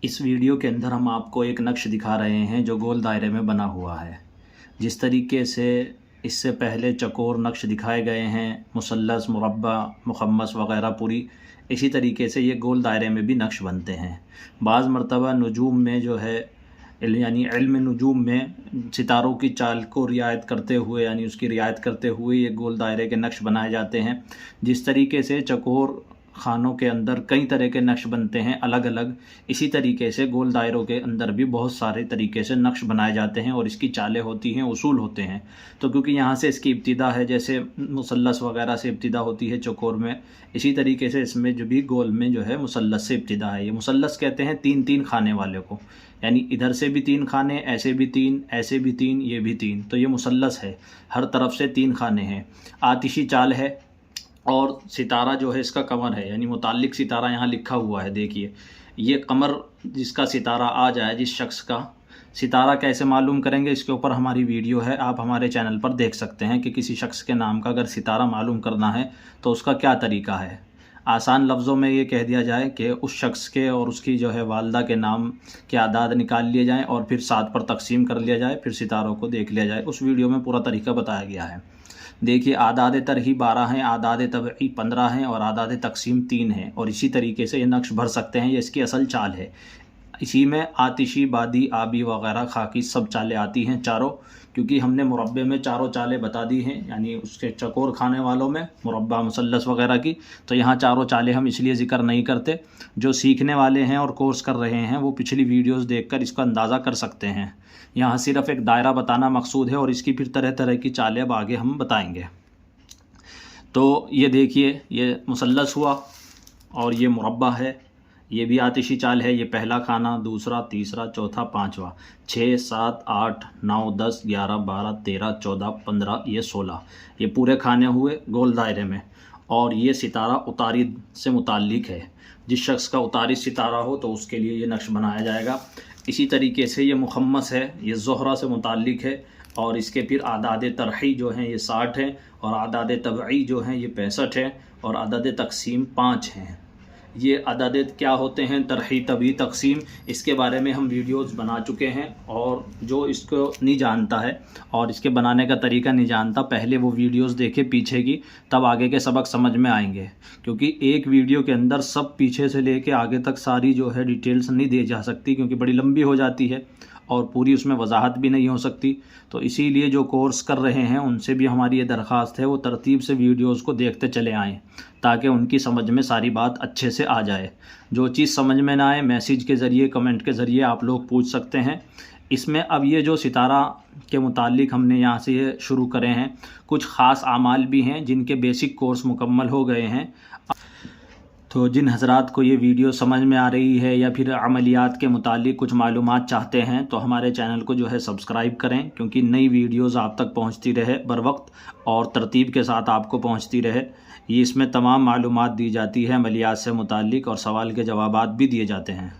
इस वीडियो के अंदर हम आपको एक नक्श दिखा रहे हैं जो गोल दायरे में बना हुआ है। जिस तरीके से इससे पहले चकोर नक्श दिखाए गए हैं, मुसल्लस, मुरब्बा, मुखम्मस वग़ैरह पूरी, इसी तरीके से ये गोल दायरे में भी नक्श बनते हैं। बाज़ मरतबा नुजूम में जो है यानी इल्म नुजूम में सितारों की चाल को रियायत करते हुए यानी उसकी रियायत करते हुए ये गोल दायरे के नक्श बनाए जाते हैं। जिस तरीके से चकोर खानों के अंदर कई तरह के नक्श बनते हैं अलग अलग, इसी तरीके से गोल दायरों के अंदर भी बहुत सारे तरीके से नक्श बनाए जाते हैं और इसकी चालें होती हैं, उसूल होते हैं। तो क्योंकि यहाँ से इसकी इब्तिदा है, जैसे मुसल्लस वगैरह से इब्तिदा होती है चकोर में, इसी तरीके से इसमें जो भी गोल में जो है मुसल्लस से इब्तिदा है। ये मुसल्लस कहते हैं तीन तीन खाने वाले को, यानी इधर से भी तीन खाने, ऐसे भी तीन, ऐसे भी तीन, ये भी तीन, तो ये मुसल्लस है, हर तरफ से तीन खाने हैं। आतिशी चाल है और सितारा जो है इसका कमर है, यानी मुताल्लिक सितारा यहाँ लिखा हुआ है। देखिए ये कमर जिसका सितारा आ जाए, जिस शख्स का सितारा कैसे मालूम करेंगे, इसके ऊपर हमारी वीडियो है, आप हमारे चैनल पर देख सकते हैं कि किसी शख्स के नाम का अगर सितारा मालूम करना है तो उसका क्या तरीका है। आसान लफ्ज़ों में ये कह दिया जाए कि उस शख्स के और उसकी जो है वालदा के नाम के आदाद निकाल लिए जाएँ और फिर 7 पर तकसीम कर लिया जाए, फिर सितारों को देख लिया जाए। उस वीडियो में पूरा तरीका बताया गया है। देखिए आदाद तरही 12 हैं, आदाद तबई 15 हैं और आदाद तकसीम 3 हैं, और इसी तरीके से ये नक्श भर सकते हैं। ये इसकी असल चाल है। इसी में आतिशी, बादी, आबी वगैरह, खाकी सब चालें आती हैं चारों, क्योंकि हमने मुरब्बे में चारों चालें बता दी हैं, यानी उसके चकोर खाने वालों में मुरब्बा, मुसल्लस वगैरह की। तो यहाँ चारों चालें हम इसलिए ज़िक्र नहीं करते। जो सीखने वाले हैं और कोर्स कर रहे हैं वो पिछली वीडियोस देखकर इसका अंदाज़ा कर सकते हैं। यहाँ सिर्फ एक दायरा बताना मकसूद है और इसकी फिर तरह तरह की चालें अब आगे हम बताएंगे। तो ये देखिए, ये मुसल्लस हुआ और ये मुरब्बा है, ये भी आतिशी चाल है। ये पहला खाना, दूसरा, तीसरा, चौथा, पाँचवा, 6, 7, 8, 9, 10, 11, 12, 13, 14, 15, ये 16, ये पूरे खाने हुए गोल दायरे में। और ये सितारा उतारी से मुताल्लिक है। जिस शख्स का उतारी सितारा हो तो उसके लिए ये नक्श बनाया जाएगा। इसी तरीके से ये मुखम्मस है, ये ज़ोहरा से मुताल्लिक है, और इसके फिर आदाद तरही जो हैं ये 60 हैं, और आदाद तबई जो हैं ये 65 हैं, और आदाद तकसीम 5 हैं। ये अदद क्या होते हैं, तरही, तबई, तकसीम, इसके बारे में हम वीडियोस बना चुके हैं। और जो इसको नहीं जानता है और इसके बनाने का तरीका नहीं जानता, पहले वो वीडियोस देखे पीछे की, तब आगे के सबक समझ में आएंगे। क्योंकि एक वीडियो के अंदर सब पीछे से लेके आगे तक सारी जो है डिटेल्स नहीं दी जा सकती, क्योंकि बड़ी लंबी हो जाती है और पूरी उसमें वजाहत भी नहीं हो सकती। तो इसीलिए जो कोर्स कर रहे हैं उनसे भी हमारी ये दरख्वास्त है वो तरतीब से वीडियोस को देखते चले आएँ, ताकि उनकी समझ में सारी बात अच्छे से आ जाए। जो चीज़ समझ में ना आए, मैसेज के ज़रिए, कमेंट के ज़रिए आप लोग पूछ सकते हैं। इसमें अब ये जो सितारा के मुतालिक हमने यहाँ से ये शुरू करे हैं, कुछ ख़ास आमाल भी हैं जिनके बेसिक कोर्स मुकम्मल हो गए हैं। तो जिन हज़रात को ये वीडियो समझ में आ रही है या फिर अमलियात के मुतालिक कुछ मालूमात चाहते हैं, तो हमारे चैनल को जो है सब्सक्राइब करें, क्योंकि नई वीडियोस आप तक पहुंचती रहे बर वक्त और तरतीब के साथ आपको पहुंचती रहे। ये इसमें तमाम मालूमात दी जाती है अमलियात से मुतालिक, और सवाल के जवाबात भी दिए जाते हैं।